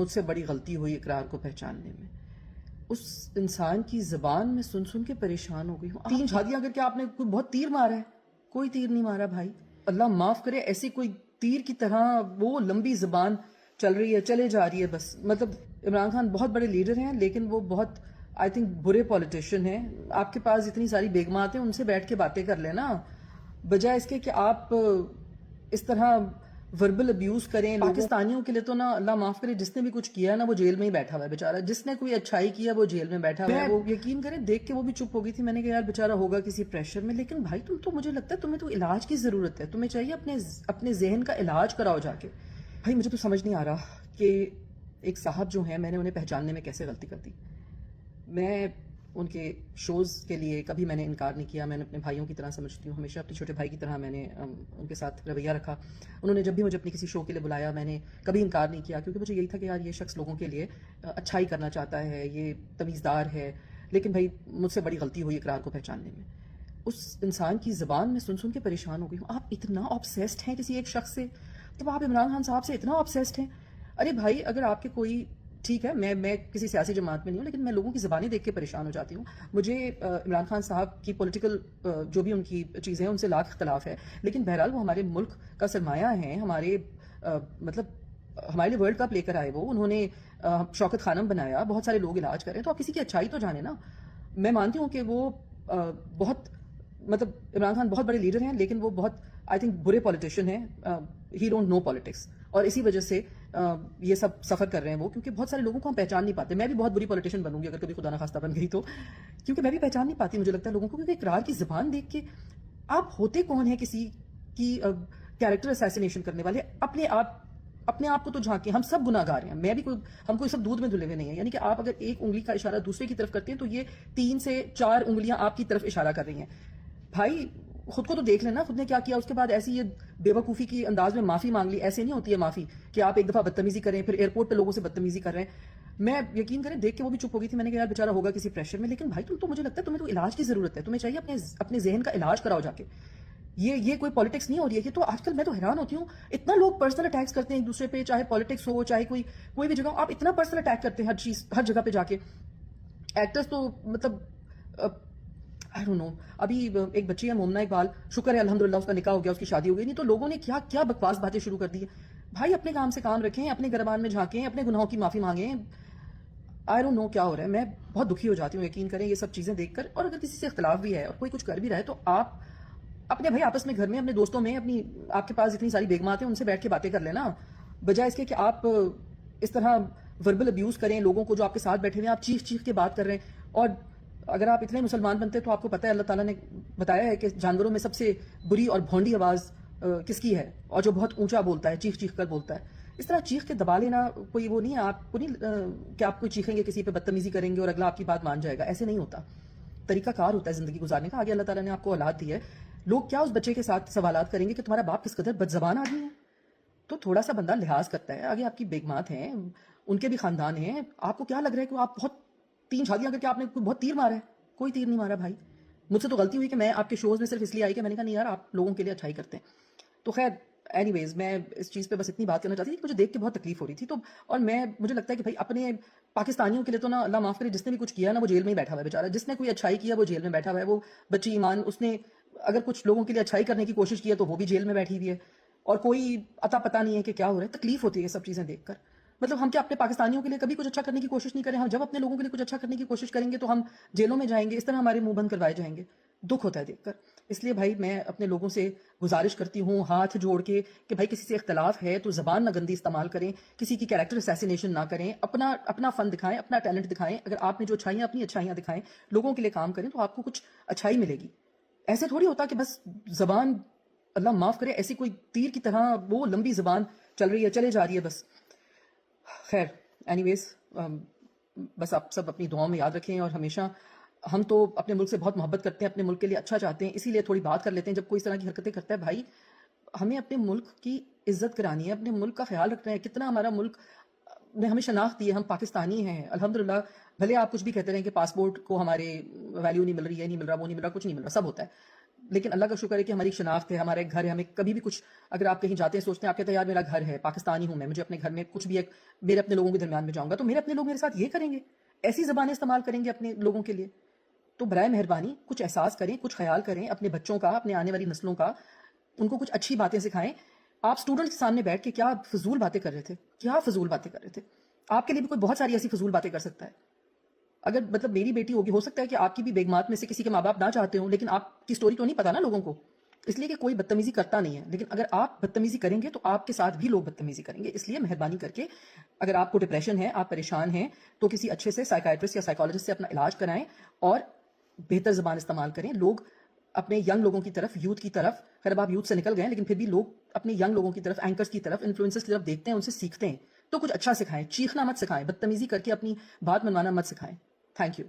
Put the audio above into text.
مجھ سے بڑی غلطی ہوئی اقرار کو پہچاننے میں. اس انسان کی زبان میں سن سن کے پریشان ہو گئی ہوں. 3 شادیاں کر کے آپ نے کوئی بہت تیر مارا ہے. کوئی تیر نہیں مارا بھائی. اللہ معاف کرے ایسی کوئی تیر کی طرح وہ لمبی زبان چل رہی ہے, چلے جا رہی ہے بس. مطلب عمران خان بہت بڑے لیڈر ہیں لیکن وہ بہت آئی تھنک برے پولیٹیشین ہیں. آپ کے پاس اتنی ساری بیگمات ہیں, ان سے بیٹھ کے باتیں کر لینا بجائے اس کے کہ آپ اس طرح وربل ابیوز کریں. پاکستانیوں کے لیے تو نا اللہ معاف کرے جس نے بھی کچھ کیا ہے نا وہ جیل میں ہی بیٹھا ہوا ہے بیچارہ. جس نے کوئی اچھائی کیا وہ جیل میں بیٹھا ہوا ہے. وہ یقین کریں دیکھ کے وہ بھی چپ ہو گئی تھی. میں نے کہا یار بیچارہ ہوگا کسی پریشر میں. لیکن بھائی تم تو, مجھے لگتا ہے تمہیں تو علاج کی ضرورت ہے. تمہیں چاہیے اپنے ذہن کا علاج کراؤ جا کے. بھائی مجھے تو سمجھ نہیں آ رہا کہ ایک صاحب جو ہیں میں نے انہیں پہچاننے میں کیسے غلطی کر دی. میں ان کے شوز کے لیے کبھی میں نے انکار نہیں کیا. میں نے اپنے بھائیوں کی طرح سمجھتی ہوں, ہمیشہ اپنے چھوٹے بھائی کی طرح میں نے ان کے ساتھ رویہ رکھا. انہوں نے جب بھی مجھے اپنی کسی شو کے لیے بلایا میں نے کبھی انکار نہیں کیا, کیونکہ مجھے یہی تھا کہ یار یہ شخص لوگوں کے لیے اچھائی کرنا چاہتا ہے, یہ تمیزدار ہے. لیکن بھائی مجھ سے بڑی غلطی ہوئی اقرار کو پہچاننے میں. اس انسان کی زبان میں سن سن کے پریشان ہو گئی ہوں. آپ اتنا آبسیسڈ ہیں کسی ایک شخص سے, تو آپ عمران خان صاحب سے اتنا آبسیسڈ ہیں. ارے بھائی اگر آپ کے کوئی, ٹھیک ہے میں کسی سیاسی جماعت میں نہیں ہوں لیکن میں لوگوں کی زبانیں دیکھ کے پریشان ہو جاتی ہوں. مجھے عمران خان صاحب کی پولیٹیکل جو بھی ان کی چیزیں ہیں ان سے لاکھ اختلاف ہے, لیکن بہرحال وہ ہمارے ملک کا سرمایہ ہیں. ہمارے مطلب ہمارے لیے ورلڈ کپ لے کر آئے, وہ انہوں نے شوکت خانم بنایا, بہت سارے لوگ علاج کریں. تو آپ کسی کی اچھائی تو جانیں نا. میں مانتی ہوں کہ وہ بہت مطلب عمران خان بہت بڑے لیڈر ہیں لیکن وہ بہت آئی تھنک برے پولیٹیشین ہیں. ہی ڈونٹ نو پالیٹکس, اور اسی وجہ سے یہ سب سفر کر رہے ہیں وہ, کیونکہ بہت سارے لوگوں کو ہم پہچان نہیں پاتے. میں بھی بہت بری پولیٹیشین بنوں گی اگر کبھی خدا نخواستہ بن گئی تو, کیونکہ میں بھی پہچان نہیں پاتی مجھے لگتا ہے لوگوں کو. کیونکہ اقرار کی زبان دیکھ کے آپ ہوتے کون ہیں کسی کی کیریکٹر اسیسینیشن کرنے والے. اپنے آپ کو تو جھانکیں, ہم سب گناہ گار ہیں. میں بھی ہم کوئی سب دودھ میں دھلے ہوئے نہیں ہیں. یعنی کہ آپ اگر ایک انگلی کا اشارہ دوسرے کی طرف کرتے ہیں تو یہ 3 سے 4 انگلیاں آپ کی طرف اشارہ کر رہی ہیں. بھائی خود کو تو دیکھ لینا خود نے کیا کیا, اس کے بعد ایسی یہ بے وقوفی کی انداز میں معافی مانگ لی. ایسے نہیں ہوتی ہے معافی کہ آپ ایک دفعہ بدتمیزی کریں پھر ایئرپورٹ پہ لوگوں سے بدتمیزی کر رہے ہیں. میں یقین کریں دیکھ کے وہ بھی چپ ہو گئی تھی. میں نے کہا یار بیچارہ ہوگا کسی پریشر میں. لیکن بھائی تو مجھے لگتا ہے تمہیں تو علاج کی ضرورت ہے. تمہیں چاہیے اپنے ذہن کا علاج کراؤ جا کے. یہ کوئی پالیٹکس نہیں ہو رہی ہے. یہ تو آج کل میں تو حیران ہوتی ہوں, اتنا لوگ پرسنل اٹیکس کرتے ہیں ایک دوسرے پہ, چاہے پالیٹکس ہو چاہے کوئی بھی جگہ. آپ اتنا پرسنل اٹیک کرتے ہیں ہر جگہ پہ جا کے. ایکٹرز تو مطلب I don't know. ابھی ایک بچی ہے مومنہ اقبال, شکر ہے الحمدللہ اس کا نکاح ہو گیا, اس کی شادی ہو گئی. نہیں تو لوگوں نے کیا بکواس باتیں شروع کر دی ہے. بھائی اپنے کام سے کام رکھیں, اپنے گربان میں جھانکیں, اپنے گناہوں کی معافی مانگیں. I don't know کیا ہو رہا ہے. میں بہت دکھی ہو جاتی ہوں یقین کریں یہ سب چیزیں دیکھ کر. اور اگر کسی سے اختلاف بھی ہے اور کوئی کچھ کر بھی رہا ہے تو آپ اپنے بھائی آپس میں گھر میں اپنے دوستوں میں آپ کے پاس اتنی ساری بیگمات ہیں ان سے بیٹھ کے باتیں کر لینا بجائے اس کے کہ آپ اس طرح وربل ابیوز کریں لوگوں کو جو آپ کے ساتھ بیٹھے ہوئے ہیں. آپ چیخ کے بات کر رہے ہیں. اور اگر آپ اتنے مسلمان بنتے تو آپ کو پتہ ہے اللہ تعالیٰ نے بتایا ہے کہ جانوروں میں سب سے بری اور بھونڈی آواز کس کی ہے, اور جو بہت اونچا بولتا ہے, چیخ کر بولتا ہے. اس طرح چیخ کے دبا لینا کوئی وہ نہیں ہے. آپ کو نہیں کہ آپ کوئی چیخیں گے کسی پہ بدتمیزی کریں گے اور اگلا آپ کی بات مان جائے گا. ایسے نہیں ہوتا. طریقہ کار ہوتا ہے زندگی گزارنے کا. آگے اللہ تعالیٰ نے آپ کو اولاد دی ہے. لوگ کیا اس بچے کے ساتھ سوالات کریں گے کہ تمہارا باپ کس قدر بد زبان آدمی ہے. تو تھوڑا سا بندہ لحاظ کرتا ہے. آگے آپ کی بیگمات ہیں, ان کے بھی خاندان ہیں. آپ کو کیا لگ رہا ہے کہ آپ بہت 3 شادیاں کر کے آپ نے بہت تیر مارا ہے. کوئی تیر نہیں مارا بھائی. مجھ سے تو غلطی ہوئی کہ میں آپ کے شوز میں صرف اس لیے آئی کہ میں نے کہا نہیں یار آپ لوگوں کے لیے اچھائی کرتے ہیں. تو خیر اینی ویز میں اس چیز پہ بس اتنی بات کرنا چاہتی تھی کہ مجھے دیکھ کے بہت تکلیف ہو رہی تھی. تو اور مجھے لگتا ہے کہ بھائی اپنے پاکستانیوں کے لیے تو نا اللہ معاف کرے جس نے بھی کچھ کیا نا وہ جیل میں ہی بیٹھا ہوا ہے بیچارہ. جس نے کوئی اچھائی کیا وہ جیل میں بیٹھا ہوا ہے. وہ بچی ایمان, اس نے اگر کچھ لوگوں کے لیے اچھائی کرنے کی کوشش کی ہے تو وہ بھی جیل میں بیٹھی ہوئی ہے. اور کوئی عطا پتہ نہیں ہے کہ کیا ہو رہا ہے. تکلیف ہوتی ہے یہ سب چیزیں دیکھ کر. مطلب ہم کیا اپنے پاکستانیوں کے لیے کبھی کچھ اچھا کرنے کی کوشش نہیں کریں. ہم جب اپنے لوگوں کے لیے کچھ اچھا کرنے کی کوشش کریں گے تو ہم جیلوں میں جائیں گے. اس طرح ہمارے منہ بند کروائے جائیں گے. دکھ ہوتا ہے دیکھ کر. اس لیے بھائی میں اپنے لوگوں سے گزارش کرتی ہوں ہاتھ جوڑ کے کہ بھائی کسی سے اختلاف ہے تو زبان نہ گندی استعمال کریں, کسی کی کیریکٹر اسیسینیشن نہ کریں, اپنا فن دکھائیں, اپنا ٹیلنٹ دکھائیں. اگر آپ نے جو اچھائیاں اپنی اچھائیاں دکھائیں, لوگوں کے لیے کام کریں تو آپ کو کچھ اچھائی ملے گی. ایسے تھوڑی ہوتا کہ بس زبان اللہ معاف کرے ایسی کوئی تیر کی طرح وہ لمبی زبان چل رہی ہے, چلے جا رہی ہے بس. خیر اینی ویز بس آپ سب اپنی دعاؤں میں یاد رکھیں. اور ہمیشہ ہم تو اپنے ملک سے بہت محبت کرتے ہیں, اپنے ملک کے لیے اچھا چاہتے ہیں, اسی لیے تھوڑی بات کر لیتے ہیں جب کوئی اس طرح کی حرکتیں کرتا ہے. بھائی ہمیں اپنے ملک کی عزت کرانی ہے, اپنے ملک کا خیال رکھنا ہے. کتنا ہمارا ملک نے ہمیں شناخت دی ہے, ہم پاکستانی ہیں الحمدللہ. بھلے آپ کچھ بھی کہتے رہیں کہ پاسپورٹ کو ہمارے ویلیو نہیں مل رہی ہے, نہیں مل رہا, وہ نہیں مل رہا, کچھ نہیں مل رہا, سب ہوتا ہے. لیکن اللہ کا شکر ہے کہ ہماری شناخت ہے, ہمارا ایک گھر ہے. ہمیں کبھی بھی کچھ, اگر آپ کہیں جاتے ہیں سوچتے ہیں, آپ کہتے ہیں یار میرا گھر ہے, پاکستانی ہوں میں, مجھے اپنے گھر میں کچھ بھی ایک میرے اپنے لوگوں کے درمیان میں جاؤں گا تو میرے اپنے لوگ میرے ساتھ یہ کریں گے, ایسی زبانیں استعمال کریں گے اپنے لوگوں کے لیے. تو برائے مہربانی کچھ احساس کریں, کچھ خیال کریں اپنے بچوں کا, اپنے آنے والی نسلوں کا, ان کو کچھ اچھی باتیں سکھائیں. آپ اسٹوڈنٹس کے سامنے بیٹھ کے کیا فضول باتیں کر رہے تھے, کیا فضول باتیں کر رہے تھے. آپ کے لیے بھی کوئی بہت ساری ایسی فضول باتیں کر سکتا ہے. اگر مطلب میری بیٹی ہوگی, ہو سکتا ہے کہ آپ کی بھی بیگمات میں سے کسی کے ماں باپ نہ چاہتے ہوں, لیکن آپ کی سٹوری تو نہیں پتا نا لوگوں کو, اس لیے کہ کوئی بدتمیزی کرتا نہیں ہے. لیکن اگر آپ بدتمیزی کریں گے تو آپ کے ساتھ بھی لوگ بدتمیزی کریں گے. اس لیے مہربانی کر کے اگر آپ کو ڈپریشن ہے, آپ پریشان ہیں, تو کسی اچھے سے سائیکائٹرسٹ یا سائیکالوجسٹ سے اپنا علاج کرائیں اور بہتر زبان استعمال کریں. لوگ اپنے ینگ لوگوں کی طرف, یوتھ کی طرف, خیر اب آپ یوتھ سے نکل گئے ہیں لیکن پھر بھی لوگ اپنے ینگ لوگوں کی طرف, اینکرز کی طرف, انفلوئنسرز کی طرف دیکھتے ہیں, ان سے سیکھتے ہیں. تو کچھ اچھا سکھائیں, چیخنا مت سکھائیں, بدتمیزی کر کے اپنی بات منوانا مت سکھائیں. Thank you.